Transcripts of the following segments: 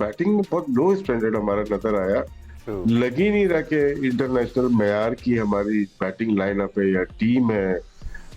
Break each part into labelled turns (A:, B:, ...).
A: Batting में बहुत लो standard हमारा नजर आया। लग ही नहीं रहा कि इंटरनेशनल मैयार की हमारी बैटिंग लाइनअप है या टीम है,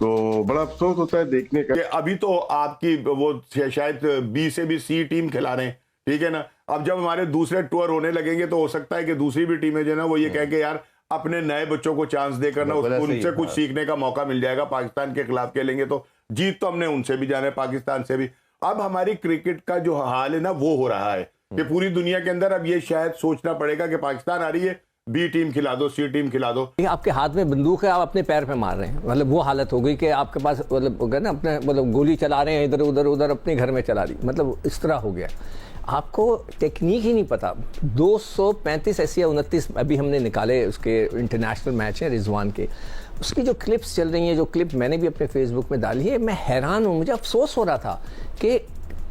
A: तो बड़ा अफसोस होता है देखने का।
B: अभी तो आपकी वो शायद बी से भी सी टीम खिला रहे हैं, ठीक है ना। अब जब हमारे दूसरे टूर होने लगेंगे तो हो सकता है कि दूसरी भी टीमें जो है ना वो ये कह के यार अपने नए बच्चों को चांस देकर ना उनसे कुछ सीखने का मौका मिल जाएगा। पाकिस्तान के खिलाफ खेलेंगे तो जीत तो हमने उनसे भी जाना है, पाकिस्तान से भी। अब हमारी क्रिकेट का जो हाल है ना वो हो रहा है कि पूरी दुनिया के अंदर अब ये शायद सोचना पड़ेगा कि पाकिस्तान आ रही है, बी टीम खिला दो, सी टीम खिला दो।
C: आपके हाथ में बंदूक है, आप अपने पैर पे मार रहे हैं। मतलब वो हालत हो गई कि आपके पास मतलब हो गया ना, अपने मतलब गोली चला रहे हैं इधर उधर उधर, अपने घर में चला रही, मतलब इस तरह हो गया। आपको टेक्निक ही नहीं पता। 235 ऐसी या 29 अभी हमने निकाले, उसके इंटरनेशनल मैच है रिजवान के, उसकी जो क्लिप्स चल रही हैं, जो क्लिप मैंने भी अपने फेसबुक में डाली है, मैं हैरान हूँ। मुझे अफसोस हो रहा था कि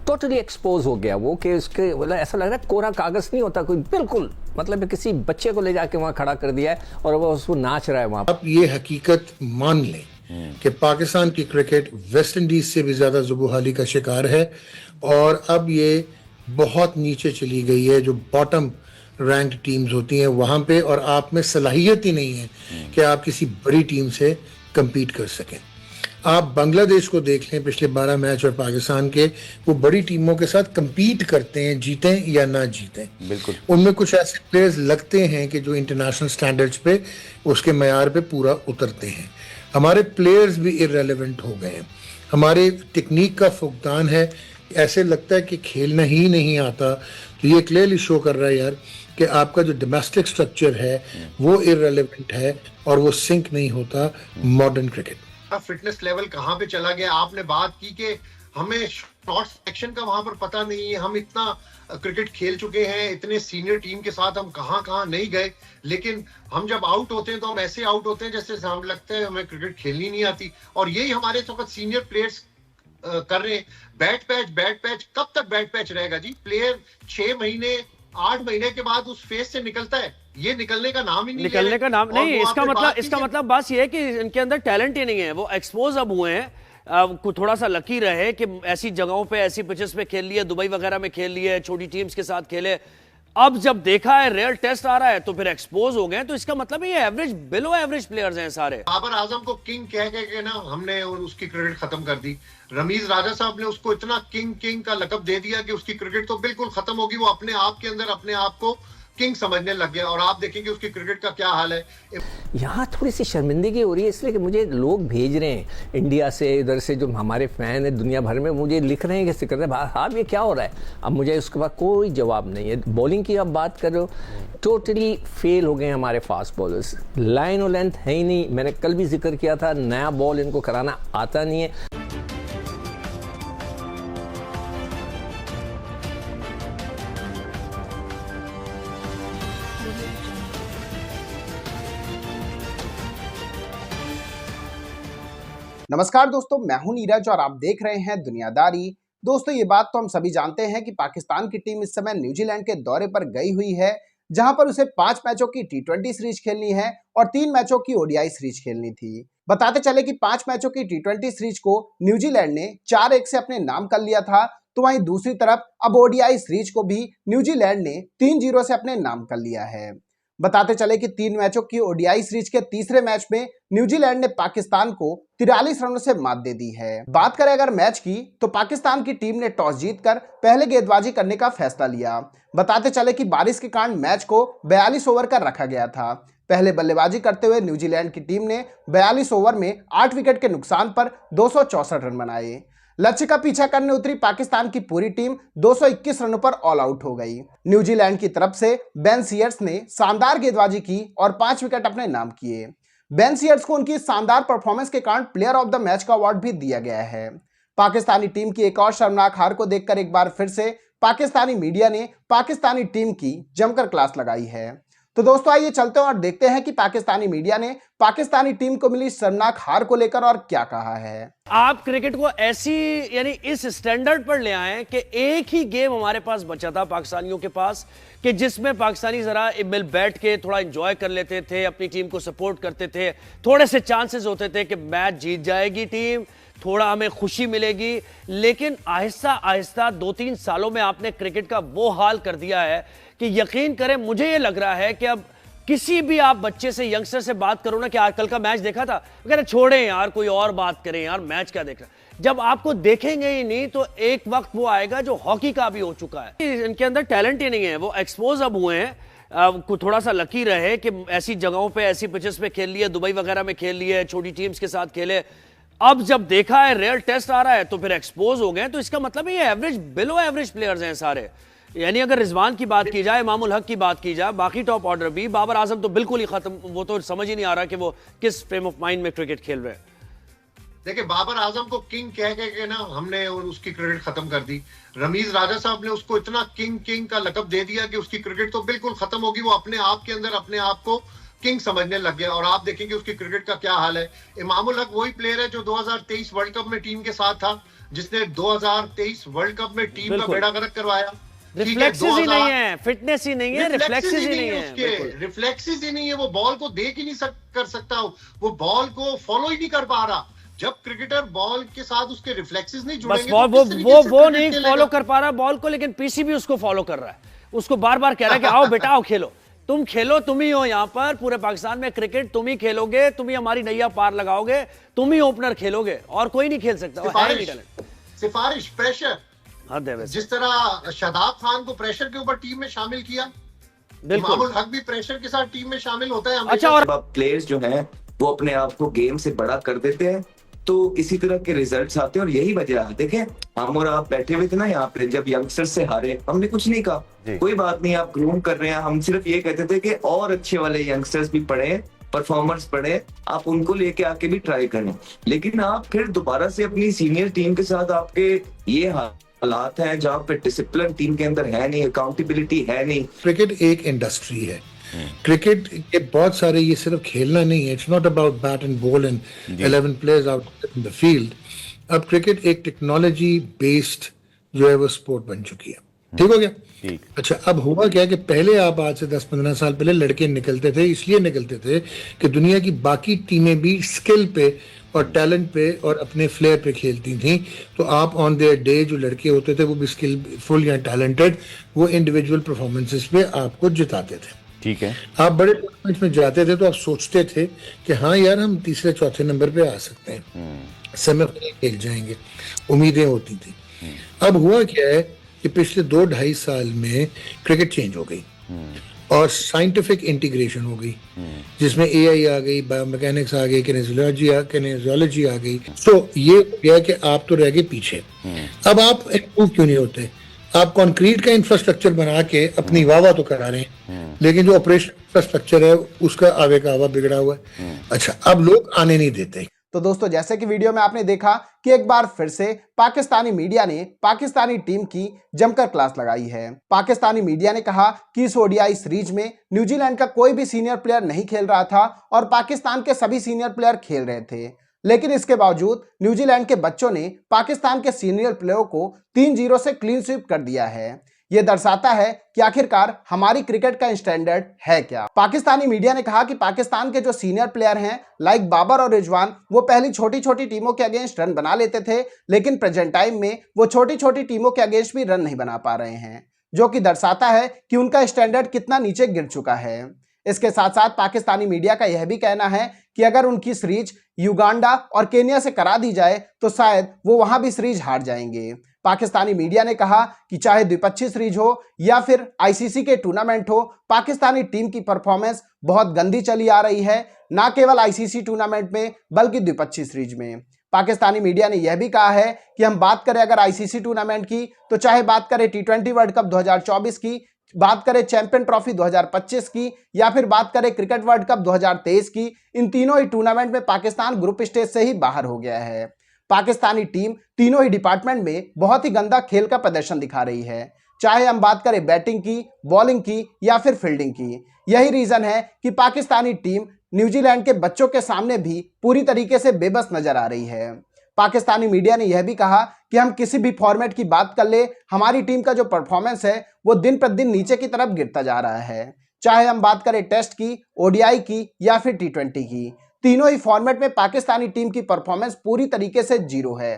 C: टोटली एक्सपोज हो गया वो, कि उसके मतलब ऐसा लग रहा है कोरा कागज नहीं होता कोई, बिल्कुल मतलब किसी बच्चे को ले जाके वहां खड़ा कर दिया है और वो उसको नाच रहा है वहां।
D: आप ये हकीकत मान लें कि पाकिस्तान की क्रिकेट वेस्ट इंडीज से भी ज्यादा जुबूहाली का शिकार है और अब ये बहुत नीचे चली गई है। जो बॉटम रैंक्ड टीम्स होती हैं वहां पे, और आप में सलाहियत ही नहीं है कि आप किसी बड़ी टीम से compete कर सकें। आप बांग्लादेश को देख लें, पिछले 12 मैच और पाकिस्तान के, वो बड़ी टीमों के साथ compete करते हैं, जीतें या ना जीतें।
B: बिल्कुल
D: उनमें कुछ ऐसे प्लेयर्स लगते हैं कि जो इंटरनेशनल स्टैंडर्ड्स पे, उसके मयार पे पूरा उतरते हैं। हमारे प्लेयर्स भी इररेलेवेंट हो गए हैं, हमारे टेक्निक का फुकदान है, ऐसे लगता है कि खेलना ही नहीं आता। तो ये क्लियरली शो कर रहा है यार कि आपका जो डोमेस्टिक स्ट्रक्चर है वो इररेलेवेंट है और वो सिंक नहीं होता मॉडर्न क्रिकेट।
E: फिटनेस लेवल कहाँ पे चला गया। आपने बात की कि हमें शॉट सिलेक्शन का वहां पर पता नहीं है। हम इतना क्रिकेट खेल चुके हैं, इतने सीनियर टीम के साथ हम कहाँ नहीं गए, लेकिन हम जब आउट होते हैं तो हम ऐसे आउट होते हैं जैसे हमें लगता है हमें क्रिकेट खेलनी नहीं आती। और यही हमारे इस वक्त सीनियर प्लेयर्स कर रहे हैं। बैट पैच कब तक बैट पैच रहेगा जी। प्लेयर 6 महीने 8 महीने के बाद उस फेज से निकलता है, ये निकलने का नाम ही नहीं,
F: निकलने का नाम नहीं। इसका मतलब बस ये है कि इनके अंदर टैलेंट ही नहीं है, वो एक्सपोज अब हुए हैं। थोड़ा सा लकी रहे कि ऐसी जगहों पे, ऐसी पिचेस पे खेल लिए, दुबई वगैरह में खेल लिए, छोटी टीम्स के साथ खेले। अब जब देखा है रियल टेस्ट आ रहा है तो फिर एक्सपोज हो गए। तो इसका मतलब ये एवरेज, बिलो एवरेज प्लेयर्स हैं सारे।
E: बाबर आजम को किंग कह के ना हमने उसकी क्रिकेट खत्म कर दी। रमीज राजा साहब ने उसको इतना किंग का लकब दे दिया कि उसकी क्रिकेट तो बिल्कुल खत्म होगी। वो अपने आप के अंदर अपने आप को किंग समझने लग गया और आप देखेंगे उसकी क्रिकेट का क्या हाल है।
C: यहाँ थोड़ी सी शर्मिंदगी हो रही है, इसलिए कि मुझे लोग भेज रहे हैं इंडिया से, इधर से जो हमारे फैन है दुनिया भर में, मुझे लिख रहे हैं कि सिकंदर भाई ये क्या हो रहा है। अब मुझे उसके बाद कोई जवाब नहीं है। बॉलिंग की आप बात कर रहे हो, टोटली फेल हो गए हमारे फास्ट बॉलर्स। लाइन और लेंथ है ही नहीं। मैंने कल भी जिक्र किया था, नया बॉल इनको कराना आता नहीं है।
G: नमस्कार दोस्तों, मैं हूं नीरज और आप देख रहे हैं दुनियादारी। दोस्तों, ये बात तो हम सभी जानते हैं कि पाकिस्तान की टीम इस समय न्यूजीलैंड के दौरे पर गई हुई है, जहां पर उसे 5 मैचों की T20 सीरीज खेलनी है और 3 मैचों की ODI सीरीज खेलनी थी। बताते चले कि 5 मैचों की T20 सीरीज को न्यूजीलैंड ने 4-1 से अपने नाम कर लिया था, तो वहीं दूसरी तरफ अब ODI सीरीज को भी न्यूजीलैंड ने 3-0 से अपने नाम कर लिया है। बताते चले कि 3 मैचों की ODI सीरीज के तीसरे मैच में न्यूजीलैंड ने पाकिस्तान को 43 रनों से मात दे दी है। बात करें अगर मैच की, तो पाकिस्तान की टीम ने टॉस जीतकर पहले गेंदबाजी करने का फैसला लिया। बताते चले कि बारिश के कारण मैच को 42 ओवर का रखा गया था। पहले बल्लेबाजी करते हुए न्यूजीलैंड की टीम ने 42 ओवर में 8 विकेट के नुकसान पर 264 रन बनाए। लक्ष्य का पीछा करने उतरी पाकिस्तान की पूरी टीम 221 रनों पर ऑल आउट हो गई। न्यूजीलैंड की तरफ से बेन सीयर्स ने शानदार गेंदबाजी की और 5 विकेट अपने नाम किए। बेन सीयर्स को उनकी शानदार परफॉर्मेंस के कारण प्लेयर ऑफ द मैच का अवार्ड भी दिया गया है। पाकिस्तानी टीम की एक और शर्मनाक हार को देखकर एक बार फिर से पाकिस्तानी मीडिया ने पाकिस्तानी टीम की जमकर क्लास लगाई है। तो दोस्तों, आइए चलते हैं और देखते हैं कि पाकिस्तानी मीडिया ने पाकिस्तानी टीम को मिली शर्मनाक हार को लेकर और क्या कहा है।
F: आप क्रिकेट को ऐसी यानी इस स्टैंडर्ड पर ले आए कि एक ही गेम हमारे पास बचा था पाकिस्तानियों के पास कि जिसमें पाकिस्तानी जरा मिल बैठ के थोड़ा एंजॉय कर लेते थे, अपनी टीम को सपोर्ट करते थे, थोड़े से चांसेस होते थे कि मैच जीत जाएगी टीम, थोड़ा हमें खुशी मिलेगी। लेकिन आहिस्ता आहिस्ता 2-3 सालों में आपने क्रिकेट का वो हाल कर दिया है कि यकीन करें, मुझे ये लग रहा है कि अब किसी भी आप बच्चे से, यंगस्टर से बात करो ना कि आज कल का मैच देखा था, वो कहते छोड़ें यार, कोई और बात करें यार, मैच क्या देख रहा है। जब आपको देखेंगे ही नहीं तो एक वक्त वो आएगा जो हॉकी का भी हो चुका है। इनके अंदर टैलेंट ही नहीं है, वो एक्सपोज अब हुए हैं। थोड़ा सा लकी रहे कि ऐसी जगहों पे, ऐसी पिचेस पे खेल लिए, दुबई वगैरह में खेल लिए, छोटी टीम्स के साथ खेले। अब जब देखा है रियल टेस्ट आ रहा है तो फिर एक्सपोज हो गए। तो इसका मतलब ये एवरेज, बिलो एवरेज प्लेयर्स हैं सारे। यानी अगर रिजवान की बात की जाए, इमामुल हक की बात की जाए, बाकी टॉप ऑर्डर भी, बाबर आजम तो बिल्कुल ही खत्म, वो तो समझ ही नहीं आ रहा कि वो किस फ्रेम ऑफ माइंड में क्रिकेट खेल रहे हैं।
E: देखिए, बाबर आजम को किंग कह के ना हमने उसकी क्रिकेट खत्म कर दी। रमीज राजा साहब ने उसको इतना किंग का लकब दे दिया कि उसकी क्रिकेट तो बिल्कुल खत्म होगी। वो अपने आप के अंदर अपने आप को किंग समझने लग गया और आप देखेंगे उसकी क्रिकेट का क्या हाल है। इमामुल हक वही प्लेयर है जो 2023 वर्ल्ड कप में टीम के साथ था, जिसने 2023 वर्ल्ड कप में टीम का बेड़ा गर्क करवाया।
F: रिफ्लेक्सेस ही नहीं है, फिटनेस ही नहीं है, रिफ्लेक्सेस ही नहीं है,
E: उसके रिफ्लेक्सेस ही नहीं है। वो बॉल को देख ही नहीं कर सकता, वो बॉल को फॉलो ही नहीं कर पा रहा। जब क्रिकेटर बॉल के साथ उसके रिफ्लेक्सेस नहीं जुड़ेंगे,
F: वो नहीं फॉलो कर पा रहा बॉल को, लेकिन पीसी भी उसको फॉलो कर रहा है, उसको बार बार कह रहा है कि आओ बेटा आओ खेलो, तुम खेलो, तुम ही हो यहाँ पर पूरे पाकिस्तान में क्रिकेट, तुम ही खेलोगे, तुम ही हमारी नैया पार लगाओगे, तुम ही ओपनर खेलोगे और कोई नहीं खेल सकता।
E: सिफारिश, प्रेशर, जिस तरह शादाब खान को प्रेशर के ऊपर टीम में शामिल किया, इमामुल हक भी प्रेशर के साथ टीम में शामिल होता है।
H: अच्छा, और प्लेयर्स जो हैं वो अपने आप को गेम से बड़ा कर देते हैं तो इसी तरह के रिजल्ट्स आते हैं। और यही वजह है, देखें हम और आप बैठे हुए थे ना यहाँ पे, जब यंगस्टर्स से हारे हमने कुछ नहीं कहा, कोई बात नहीं, आप ग्रूम कर रहे हैं, हम सिर्फ ये कहते थे कि और अच्छे वाले यंगस्टर्स भी पढ़े, परफॉर्मर्स पढ़े, आप उनको लेके आके भी ट्राई करें। लेकिन आप फिर दोबारा से अपनी सीनियर टीम के साथ आपके ये हालात हैं जहाँ पे डिसिप्लिन टीम के अंदर है नहीं, अकाउंटेबिलिटी है नहीं।
D: क्रिकेट एक इंडस्ट्री है, क्रिकेट के बहुत सारे, ये सिर्फ खेलना नहीं है, it's not about bat and ball and 11 players out in the field. अब क्रिकेट एक टेक्नोलॉजी बेस्ड जो है वो स्पोर्ट बन चुकी है। ठीक हो गया? अच्छा, अब हुआ क्या कि पहले आप आज से 10-15 साल पहले लड़के निकलते थे, इसलिए निकलते थे कि दुनिया की बाकी टीमें भी स्किल पे और टैलेंट पे और अपने फ्लेयर पे खेलती थी, तो आप ऑन देयर डे जो लड़के होते थे वो भी स्किलफुल या टैलेंटेड, वो इंडिविजुअल परफॉर्मेंसेस पे आपको जिताते थे।
B: ठीक है,
D: आप बड़े टूर्नामेंट में जाते थे तो आप सोचते थे कि हाँ यार हम तीसरे चौथे नंबर पे आ सकते हैं, सेमीफाइनल खेल जाएंगे, उम्मीदें होती थी। अब हुआ क्या है कि पिछले 2-2.5 साल में क्रिकेट चेंज हो गई और साइंटिफिक इंटीग्रेशन हो गई, जिसमें एआई आ गई, बायोमैकेनिक्स आ गई, किनेजियोलॉजी आ गई। तो ये क्या कि आप तो रह गए पीछे। अब आप इम्प्रूव क्यों नहीं होते? आप कंक्रीट का इंफ्रास्ट्रक्चर बना के अपनी वाह तो करा रहे हैं, लेकिन जो ऑपरेशन इंफ्रास्ट्रक्चर है उसका आवे का आवा बिगड़ा हुआ है। अच्छा, अब लोग आने नहीं देते।
G: तो दोस्तों, जैसे कि वीडियो में आपने देखा कि एक बार फिर से पाकिस्तानी मीडिया ने पाकिस्तानी टीम की जमकर क्लास लगाई है। पाकिस्तानी मीडिया ने कहा कि इस ओडीआई सीरीज में न्यूजीलैंड का कोई भी सीनियर प्लेयर नहीं खेल रहा था और पाकिस्तान के सभी सीनियर प्लेयर खेल रहे थे, लेकिन इसके बावजूद न्यूजीलैंड के बच्चों ने पाकिस्तान के सीनियर प्लेयरों को 3-0 से क्लीन स्वीप कर दिया है। यह दर्शाता है कि आखिरकार हमारी क्रिकेट का स्टैंडर्ड है क्या। पाकिस्तानी मीडिया ने कहा कि पाकिस्तान के जो सीनियर प्लेयर हैं लाइक बाबर और रिजवान, वो पहली छोटी छोटी टीमों के अगेंस्ट रन बना लेते थे, लेकिन प्रेजेंट टाइम में वो छोटी छोटी टीमों के अगेंस्ट भी रन नहीं बना पा रहे हैं, जो कि दर्शाता है कि उनका स्टैंडर्ड कितना नीचे गिर चुका है। इसके साथ साथ पाकिस्तानी मीडिया का यह भी कहना है कि अगर उनकी सीरीज युगांडा और केन्या से करा दी जाए तो शायद वो वहां भी सीरीज हार जाएंगे। पाकिस्तानी मीडिया ने कहा कि चाहे द्विपक्षीय सीरीज हो या फिर आईसीसी के टूर्नामेंट हो, पाकिस्तानी टीम की परफॉर्मेंस बहुत गंदी चली आ रही है, ना केवल आईसीसी टूर्नामेंट में बल्कि द्विपक्षीय सीरीज में। पाकिस्तानी मीडिया ने यह भी कहा है कि हम बात करें अगर आईसीसी टूर्नामेंट की, तो चाहे बात करें T20 वर्ल्ड कप 2024 की, बात करें चैंपियन ट्रॉफी 2025 की या फिर बात करें क्रिकेट वर्ल्ड कप 2023 की, इन तीनों ही टूर्नामेंट में पाकिस्तान ग्रुप स्टेज से ही बाहर हो गया है। पाकिस्तानी टीम तीनों ही डिपार्टमेंट में बहुत ही गंदा खेल का प्रदर्शन दिखा रही है, चाहे हम बात करें बैटिंग की, बॉलिंग की या फिर फील्डिंग की। यही रीजन है कि पाकिस्तानी टीम न्यूजीलैंड के बच्चों के सामने भी पूरी तरीके से बेबस नजर आ रही है। पाकिस्तानी मीडिया ने यह भी कहा कि हम किसी भी फॉर्मेट की बात कर ले, हमारी टीम का जो परफॉर्मेंस है वो दिन प्रतिदिन नीचे की तरफ गिरता जा रहा है। चाहे हम बात करें टेस्ट की, ओडीआई की या फिर टी20 की, तीनों ही फॉर्मेट में पाकिस्तानी टीम की परफॉर्मेंस पूरी तरीके से जीरो है।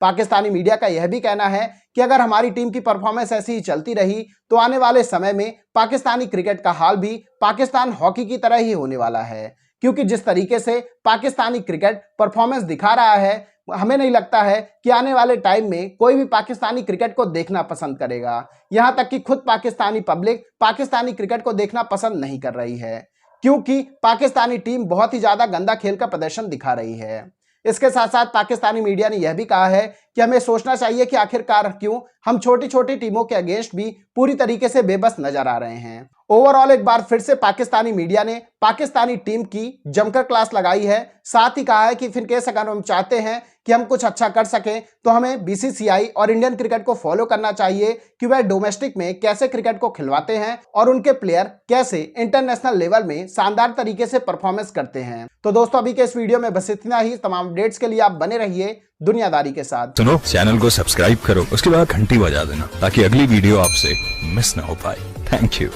G: पाकिस्तानी मीडिया का यह भी कहना है कि अगर हमारी टीम की परफॉर्मेंस ऐसी ही चलती रही तो आने वाले समय में पाकिस्तानी क्रिकेट का हाल भी पाकिस्तान हॉकी की तरह ही होने वाला है, क्योंकि जिस तरीके से पाकिस्तानी क्रिकेट परफॉर्मेंस दिखा रहा है, हमें नहीं लगता है कि आने वाले टाइम में कोई भी पाकिस्तानी क्रिकेट को देखना पसंद करेगा। यहां तक कि खुद पाकिस्तानी पब्लिक पाकिस्तानी क्रिकेट को देखना पसंद नहीं कर रही है, क्योंकि पाकिस्तानी टीम बहुत ही ज्यादा गंदा खेल का प्रदर्शन दिखा रही है। इसके साथ साथ पाकिस्तानी मीडिया ने यह भी कहा है कि हमें सोचना चाहिए कि आखिरकार क्यों हम छोटी छोटी टीमों के अगेंस्ट भी पूरी तरीके से बेबस नजर आ रहे हैं। ओवरऑल एक बार फिर से पाकिस्तानी मीडिया ने पाकिस्तानी टीम की जमकर क्लास लगाई है। साथ ही कहा है कि फिर केस अगर हम चाहते हैं कि हम कुछ अच्छा कर सकें तो हमें बीसीसीआई और इंडियन क्रिकेट को फॉलो करना चाहिए कि वह डोमेस्टिक में कैसे क्रिकेट को खिलवाते हैं और उनके प्लेयर कैसे इंटरनेशनल लेवल में शानदार तरीके से परफॉर्मेंस करते हैं। तो दोस्तों अभी के इस वीडियो में बस इतना ही। तमाम अपडेट्स के लिए आप बने रहिए दुनियादारी के साथ।
I: सुनो, चैनल को सब्सक्राइब करो, उसके बाद घंटी बजा देना ताकि अगली वीडियो आपसे मिस ना हो पाए। Thank you.